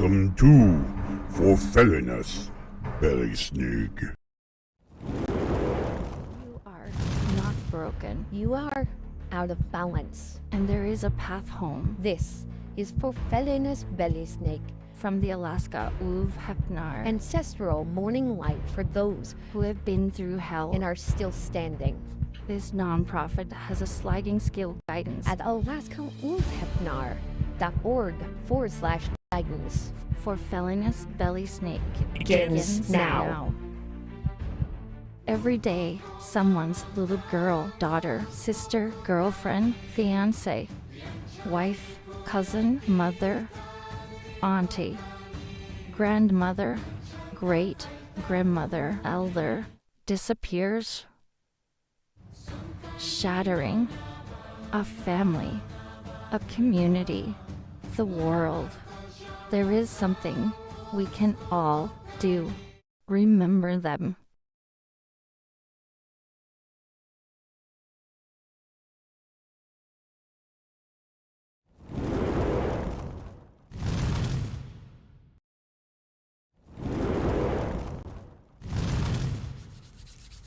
Welcome to For Felliness, Belysning. You are not broken. You are out of balance. and there is a path home. This is For Felliness Belysning, From the Alaska akulfhednar ancestral morning light for those who have been through hell. and are still standing. This nonprofit has a sliding scale guidance At alaskaulfhednar.org/guidance. for felliness belly snake Begins now. Every day, someone's little girl, daughter, sister, girlfriend, fiance, wife, cousin, mother, auntie, grandmother, great grandmother, elder disappears, shattering a family, a community, the world. There is something we can all do. Remember them.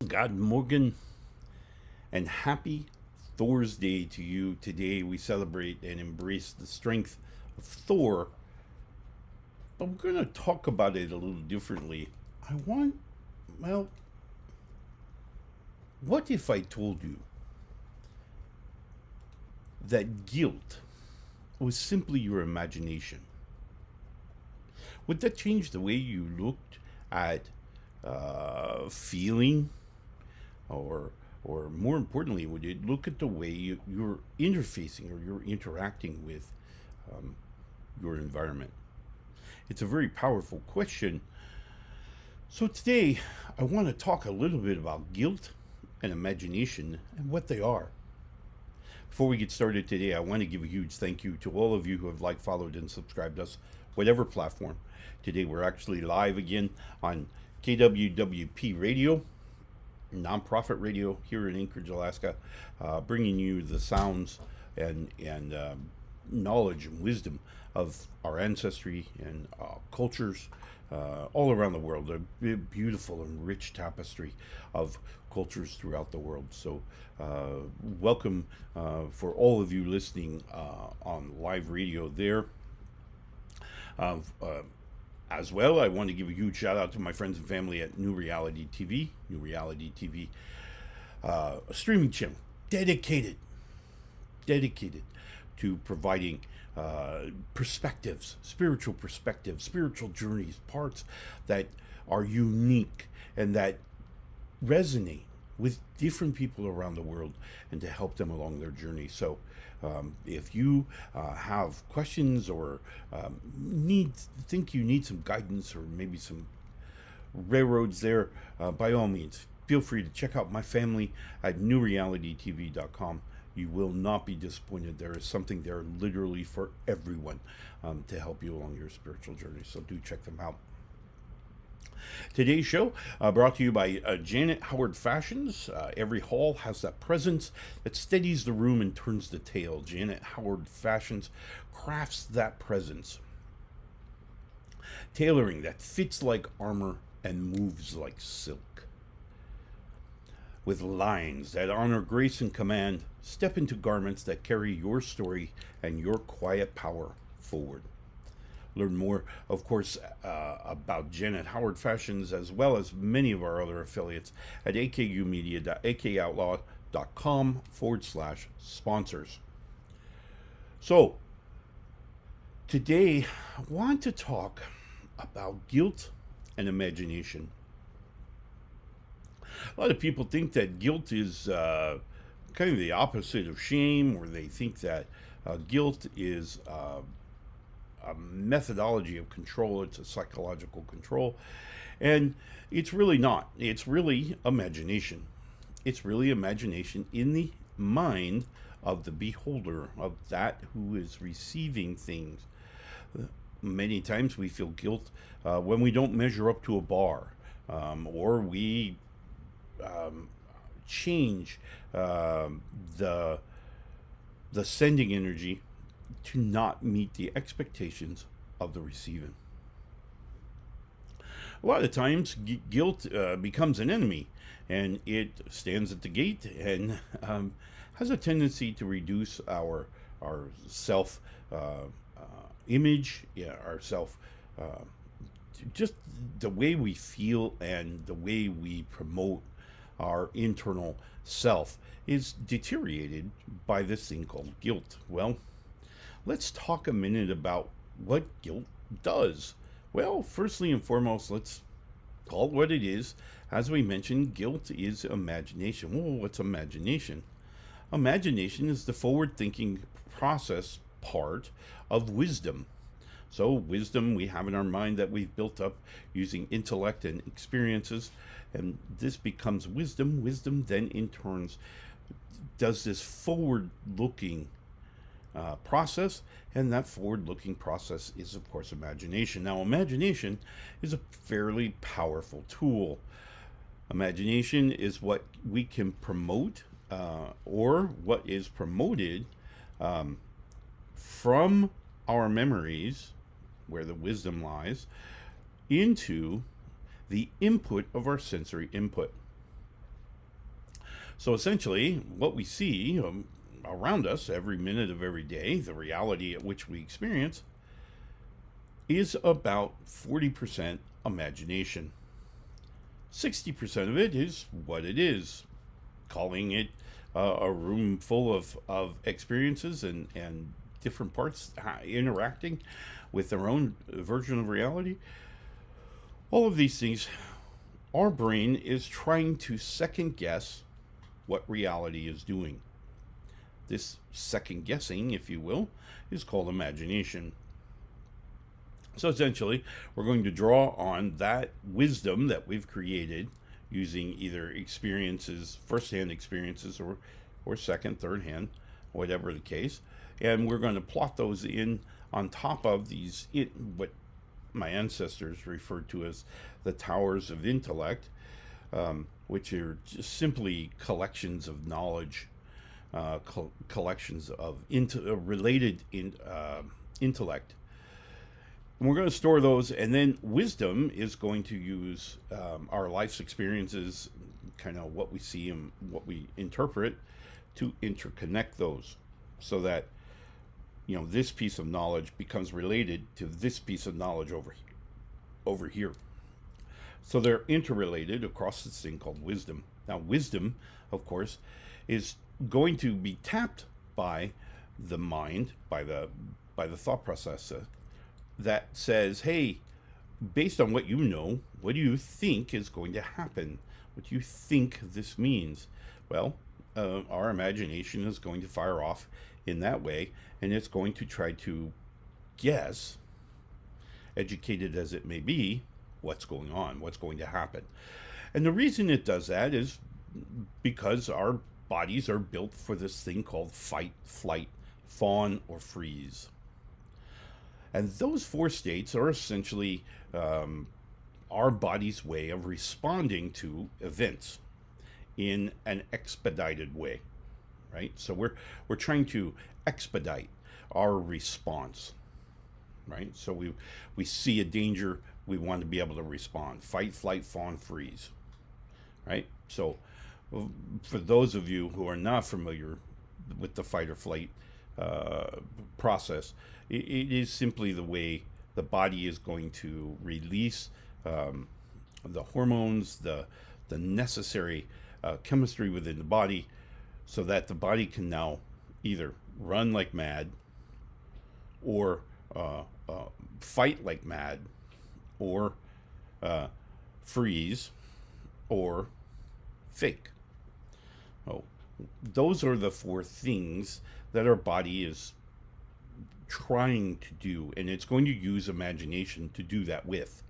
God Morgan, and happy Thursday to you. Today we celebrate and embrace the strength of Thor, but we're going to talk about it a little differently. What if I told you that guilt was simply your imagination? Would that change the way you looked at feeling? Or more importantly, would it look at the way you're interfacing or you're interacting with your environment? It's a very powerful question. So today, I want to talk a little bit about guilt and imagination and what they are. Before we get started today, I want to give a huge thank you to all of you who have liked, followed, and subscribed us, whatever platform. Today, we're actually live again on KWWP Radio, nonprofit radio here in Anchorage, Alaska, bringing you the sounds and knowledge and wisdom of our ancestry and cultures all around the world. A beautiful and rich tapestry of cultures throughout the world. So welcome for all of you listening on live radio there. As well, I want to give a huge shout out to my friends and family at New Reality TV. New Reality TV, a streaming channel dedicated to providing perspectives, spiritual journeys, parts that are unique and that resonate with different people around the world, and to help them along their journey. So if you have questions or think you need some guidance or maybe some railroads there, by all means, feel free to check out my family at newrealitytv.com. You will not be disappointed. There is something there literally for everyone to help you along your spiritual journey. So do check them out. Today's show brought to you by Janet Howard Fashions. Every haul has that presence that steadies the room and turns the tail. Janet Howard Fashions crafts that presence. Tailoring that fits like armor and moves like silk. With lines that honor grace and command, step into garments that carry your story and your quiet power forward. Learn more, of course, about Janet Howard Fashions, as well as many of our other affiliates at akumedia.akoutlaw.com/sponsors. So, today, I want to talk about guilt and imagination. A lot of people think that guilt is kind of the opposite of shame, or they think that guilt is a methodology of control. It's a psychological control, and it's really not. It's really imagination. It's really imagination in the mind of the beholder, of that who is receiving things. Many times we feel guilt when we don't measure up to a bar, or we change the sending energy to not meet the expectations of the receiving. A lot of times, guilt becomes an enemy, and it stands at the gate and has a tendency to reduce our self image, yeah, our self, just the way we feel and the way we promote our internal self is deteriorated by this thing called guilt. Well, let's talk a minute about what guilt does. Well, firstly and foremost, let's call it what it is. As we mentioned, guilt is imagination. Well, what's imagination? Imagination is the forward thinking process part of wisdom. So, wisdom we have in our mind that we've built up using intellect and experiences, and this becomes wisdom. Wisdom then, in turns, does this forward looking process, and that forward looking process is, of course, imagination. Now, imagination is a fairly powerful tool. Imagination is what we can promote, or what is promoted from our memories, where the wisdom lies, into the input of our sensory input. So essentially, what we see around us every minute of every day, the reality at which we experience, is about 40% imagination. 60% of it is what it is, calling it a room full of experiences and different parts interacting with their own version of reality. All of these things, our brain is trying to second guess what reality is doing. This second guessing, if you will, is called imagination. So essentially, we're going to draw on that wisdom that we've created using either experiences, first-hand experiences, or second, third-hand, whatever the case. And we're going to plot those in on top of these, what my ancestors referred to as the towers of intellect, which are just simply collections of knowledge, collections of related intellect. And we're going to store those, and then wisdom is going to use our life's experiences, kind of what we see and what we interpret, to interconnect those, so that this piece of knowledge becomes related to this piece of knowledge over here. So they're interrelated across this thing called wisdom. Now, wisdom, of course, is going to be tapped by the mind, by the thought process that says, hey, based on what you know, what do you think is going to happen? What do you think this means? Well, our imagination is going to fire off in that way, and it's going to try to guess, educated as it may be, what's going on, what's going to happen. And the reason it does that is because our bodies are built for this thing called fight, flight, fawn, or freeze. And those four states are essentially our body's way of responding to events in an expedited way, right? So we're trying to expedite our response, right? So we see a danger, we want to be able to respond. Fight, flight, fawn, freeze, right? So for those of you who are not familiar with the fight or flight process, it is simply the way the body is going to release the hormones, the necessary chemistry within the body, so that the body can now either run like mad, or fight like mad, or freeze, or fake. Oh, those are the four things that our body is trying to do, and it's going to use imagination to do that with.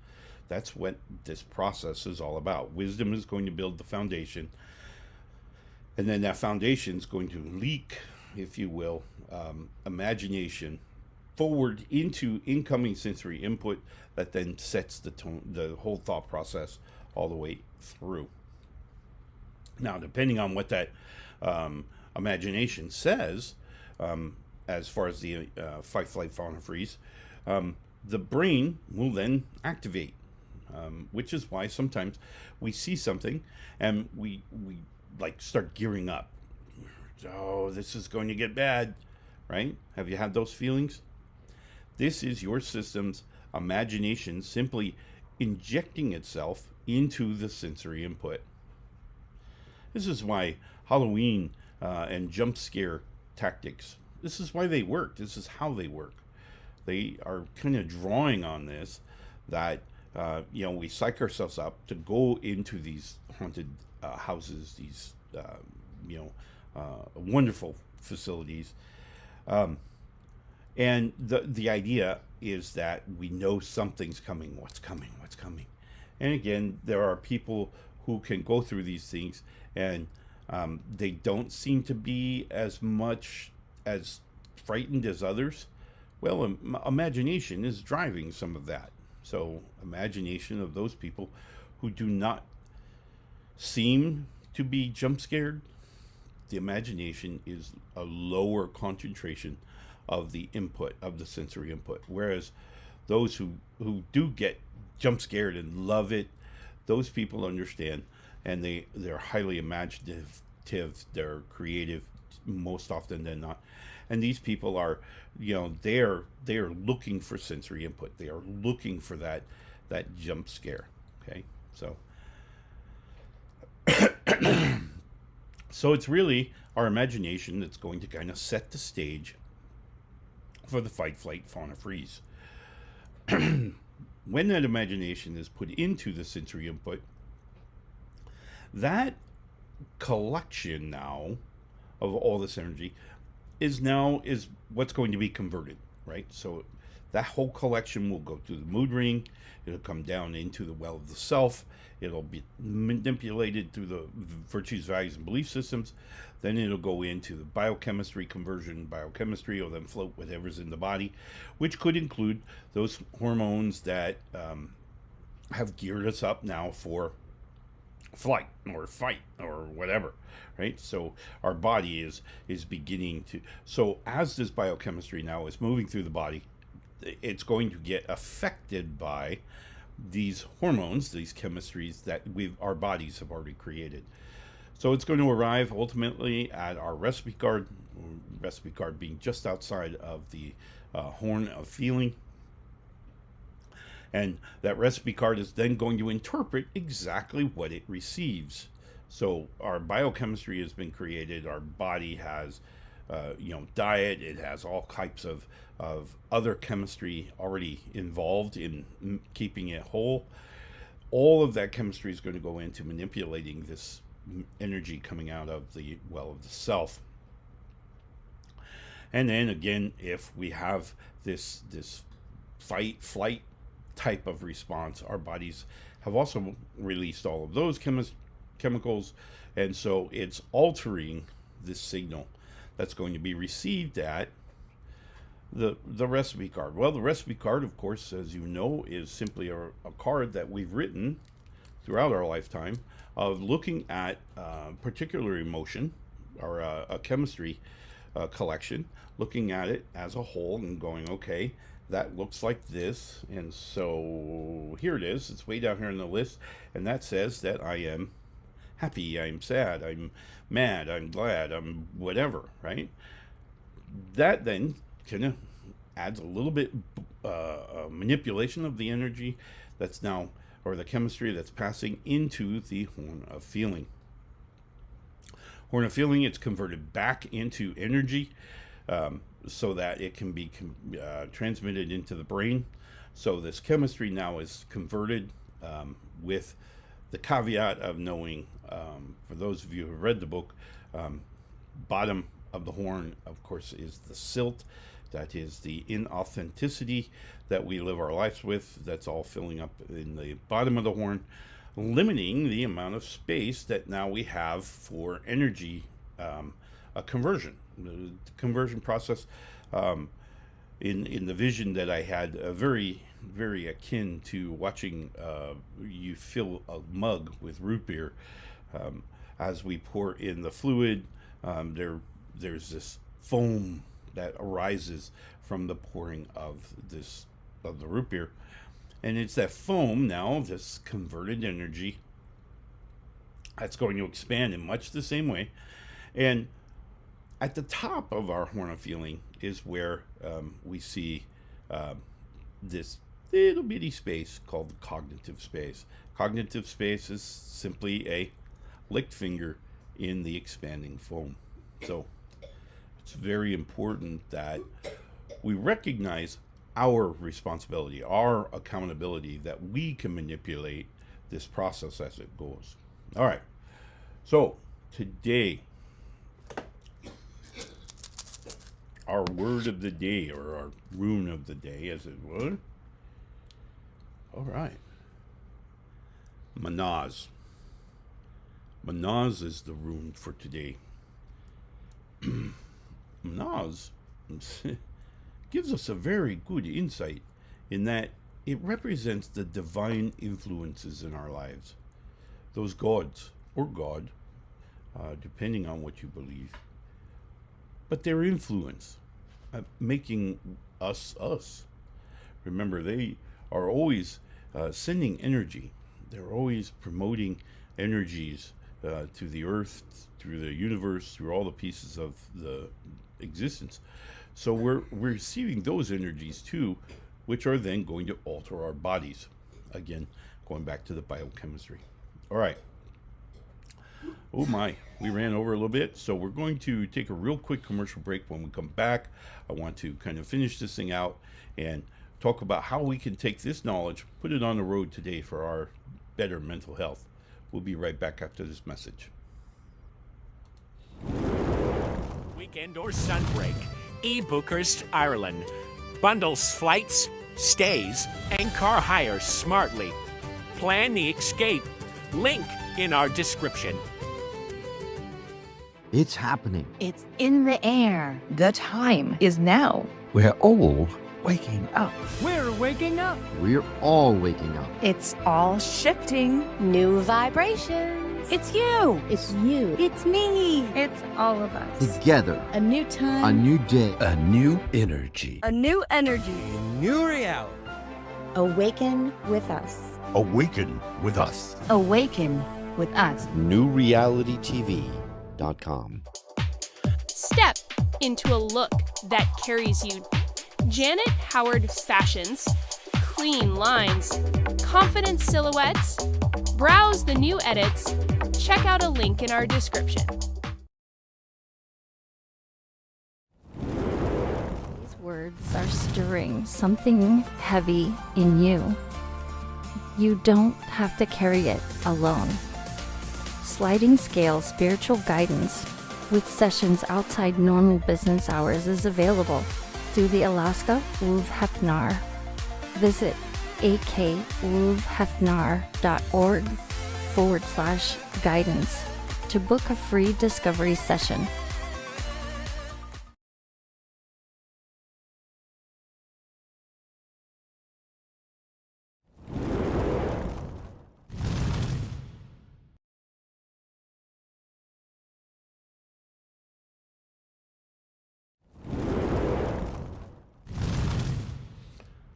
That's what this process is all about. Wisdom is going to build the foundation, and then that foundation is going to leak, if you will, imagination forward into incoming sensory input that then sets the tone, the whole thought process all the way through. Now, depending on what that imagination says, as far as the fight, flight, fawn, or freeze, the brain will then activate. which is why sometimes we see something and we like start gearing up. Oh, this is going to get bad, right? Have you had those feelings? This is your system's imagination simply injecting itself into the sensory input. This is why Halloween and jump scare tactics, this is why they work. This is how they work. They are kind of drawing on this, that we psych ourselves up to go into these haunted houses, these wonderful facilities, and the idea is that we know something's coming. What's coming? What's coming? And again, there are people who can go through these things, and they don't seem to be as much as frightened as others. Well, imagination is driving some of that. So imagination of those people who do not seem to be jump scared, the imagination is a lower concentration of the input, of the sensory input. Whereas those who do get jump scared and love it, those people understand, and they're highly imaginative, they're creative most often than not. And these people are, they're looking for sensory input. They are looking for that jump scare. Okay, so so it's really our imagination that's going to kind of set the stage for the fight, flight, fawn, or freeze. When that imagination is put into the sensory input, that collection now of all this energy is what's going to be converted, right? So that whole collection will go through the mood ring. It'll come down into the well of the self. It'll be manipulated through the virtues, values, and belief systems. Then it'll go into the biochemistry conversion. Biochemistry will then float whatever's in the body, which could include those hormones that have geared us up now for flight or fight or whatever, right? So our body is beginning to, so as this biochemistry now is moving through the body, it's going to get affected by these hormones, these chemistries that our bodies have already created. So it's going to arrive ultimately at our recipe card being just outside of the horn of feeling. And that recipe card is then going to interpret exactly what it receives. So our biochemistry has been created. Our body has, diet. It has all types of other chemistry already involved in keeping it whole. All of that chemistry is going to go into manipulating this energy coming out of the well of the self. And then again, if we have this fight, flight type of response, our bodies have also released all of those chemicals, and so it's altering this signal that's going to be received at the recipe card. Well, the recipe card, of course, as you know, is simply a card that we've written throughout our lifetime of looking at a particular emotion or a chemistry collection, looking at it as a whole and going, okay, that looks like this, and so here it is. It's way down here in the list, and that says that I am happy, I'm sad, I'm mad, I'm glad, I'm whatever, right? That then kind of adds a little bit manipulation of the energy that's now, or the chemistry that's passing into the horn of feeling. Horn of feeling, it's converted back into energy, so that it can be transmitted into the brain. So this chemistry now is converted with the caveat of knowing, for those of you who have read the book, bottom of the horn, of course, is the silt. That is the inauthenticity that we live our lives with. That's all filling up in the bottom of the horn, limiting the amount of space that now we have for energy conversion. The conversion process, in the vision that I had, very, very akin to watching you fill a mug with root beer. As we pour in the fluid, there's this foam that arises from the pouring of the root beer, And it's that foam now, this converted energy, that's going to expand in much the same way. And at the top of our horn of feeling is where we see this little bitty space called the cognitive space. Cognitive space is simply a licked finger in the expanding foam. So it's very important that we recognize our responsibility, our accountability, that we can manipulate this process as it goes. All right. So today, our word of the day, or our rune of the day, as it were. All right. Manaz. Manaz is the rune for today. Manaz gives us a very good insight in that it represents the divine influences in our lives. Those gods, or God, depending on what you believe. But their influence, making us us. Remember, they are always sending energy. They're always promoting energies to the earth, through the universe, through all the pieces of the existence. So we're receiving those energies too, which are then going to alter our bodies. Again, going back to the biochemistry. All right. Oh my, we ran over a little bit, so we're going to take a real quick commercial break. When we come back, I want to kind of finish this thing out and talk about how we can take this knowledge, put it on the road today for our better mental health. We'll be right back after this message. Weekend or sunbreak, eBookers Ireland bundles flights, stays, and car hire smartly. Plan the escape. Link in our description. It's happening. It's in the air. The time is now. We're all waking up. We're waking up. We're all waking up. It's all shifting. New vibrations. It's you. It's you. It's me. It's all of us. Together. A new time. A new day. A new energy. A new energy. New reality. Awaken with us. Awaken with us. Awaken with us. NewRealityTV.com. Step into a look that carries you. Janet Howard fashions, clean lines, confident silhouettes. Browse the new edits. Check out a link in our description. These words are stirring something heavy in you. You don't have to carry it alone. Sliding scale spiritual guidance with sessions outside normal business hours is available through the Alaska akulfhednar. Visit akulfhednar.org/guidance to book a free discovery session.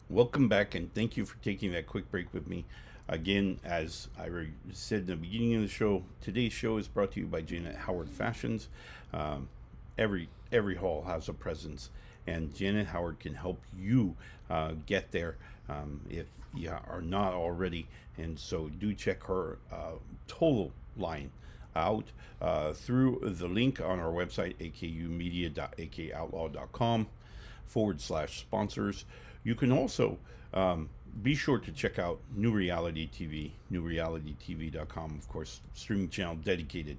Welcome back, and thank you for taking that quick break with me. Again, as I said in the beginning of the show, today's show is brought to you by Janet Howard Fashions. Every hall has a presence, and Janet Howard can help you get there if you are not already. And so do check her total line out through the link on our website, akumedia.akoutlaw.com/sponsors. You can also be sure to check out New Reality TV, newrealitytv.com, of course, streaming channel dedicated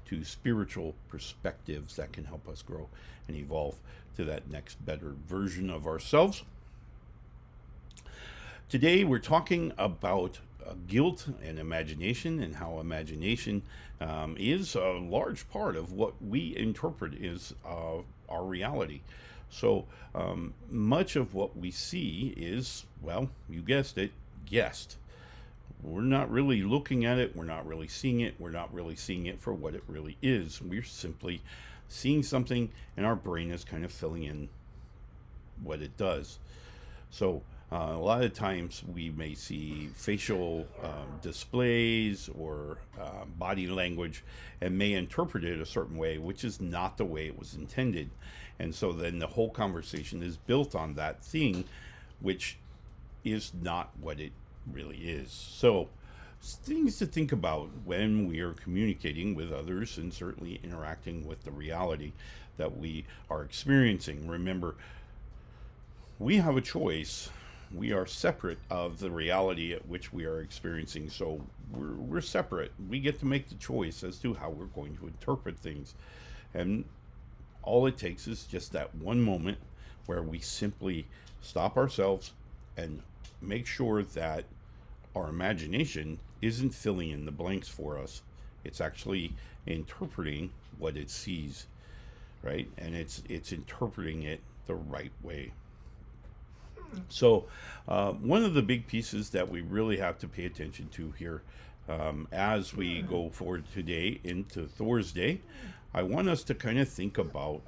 to spiritual perspectives that can help us grow and evolve to that next better version of ourselves. Today we're talking about guilt and imagination, and how imagination is a large part of what we interpret is our reality. So much of what we see is, well, you guessed it, guessed. We're not really looking at it. We're not really seeing it. We're not really seeing it for what it really is. We're simply seeing something, and our brain is kind of filling in what it does. So A lot of times we may see facial displays or body language and may interpret it a certain way, which is not the way it was intended. And so then the whole conversation is built on that thing, which is not what it really is. So things to think about when we are communicating with others and certainly interacting with the reality that we are experiencing. Remember, we have a choice. We are separate of the reality at which we are experiencing. So we're separate. We get to make the choice as to how we're going to interpret things. And all it takes is just that one moment where we simply stop ourselves and make sure that our imagination isn't filling in the blanks for us. It's actually interpreting what it sees, right? And it's interpreting it the right way. So one of the big pieces that we really have to pay attention to here as we go forward today into Thursday, I want us to kind of think about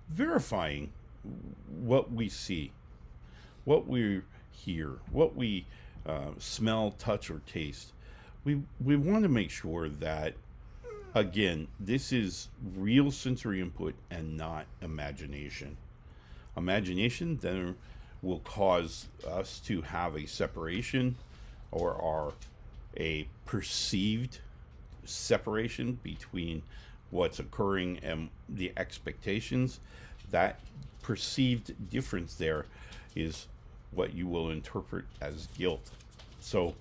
verifying what we see, what we hear, what we smell, touch, or taste. We want to make sure that, again, this is real sensory input and not imagination. Imagination then will cause us to have a separation or a perceived separation between what's occurring and the expectations. That perceived difference there is what you will interpret as guilt. So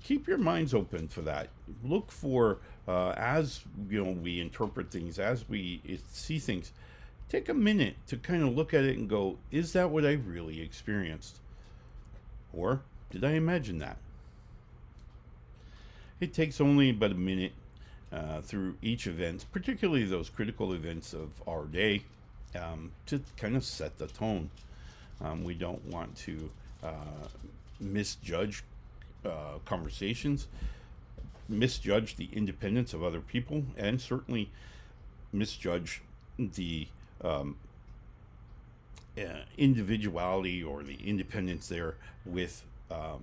keep your minds open for that. Look for, as we interpret things, as we see things, take a minute to kind of look at it and go, is that what I really experienced? Or did I imagine that? It takes only about a minute through each event, particularly those critical events of our day, to kind of set the tone. We don't want to misjudge conversations, misjudge the independence of other people, and certainly misjudge the individuality or the independence there with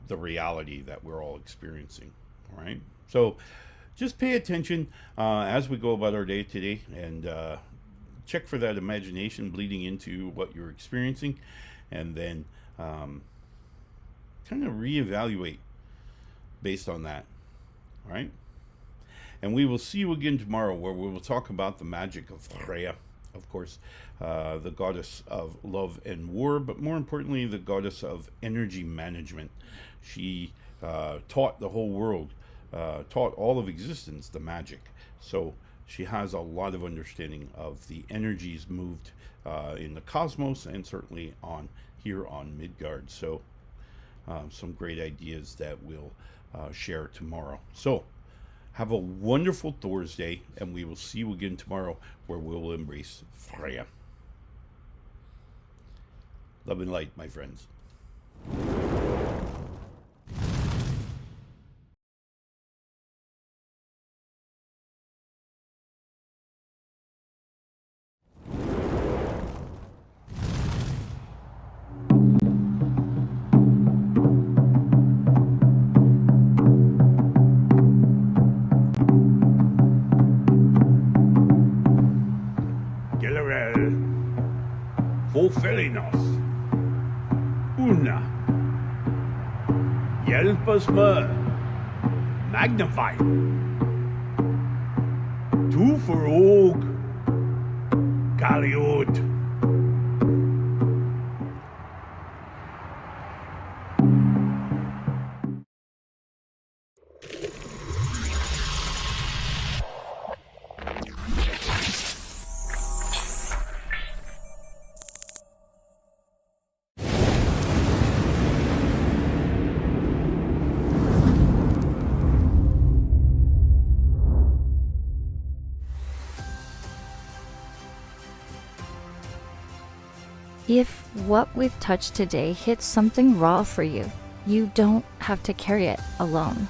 the reality that we're all experiencing. All right, so just pay attention as we go about our day today, and check for that imagination bleeding into what you're experiencing, and then kind of reevaluate based on that. All right, and we will see you again tomorrow, where we will talk about the magic of Freya, of course, the goddess of love and war, but more importantly, the goddess of energy management. She taught the whole world, taught all of existence the magic. So she has a lot of understanding of the energies moved in the cosmos, and certainly here on Midgard. So some great ideas that we'll share tomorrow. So have a wonderful Thursday, and we will see you again tomorrow, where we'll embrace Freya. Love and light, my friends. Felinos. Una. Hjälp oss med. Magnify. Tu för og. Kaliot. If what we've touched today hits something raw for you, you don't have to carry it alone.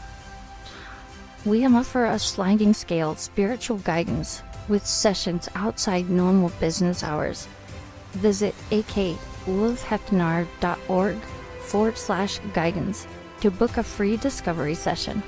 We offer a sliding scale spiritual guidance with sessions outside normal business hours. Visit akulfhednar.com akulfhednar.org/guidance to book a free discovery session.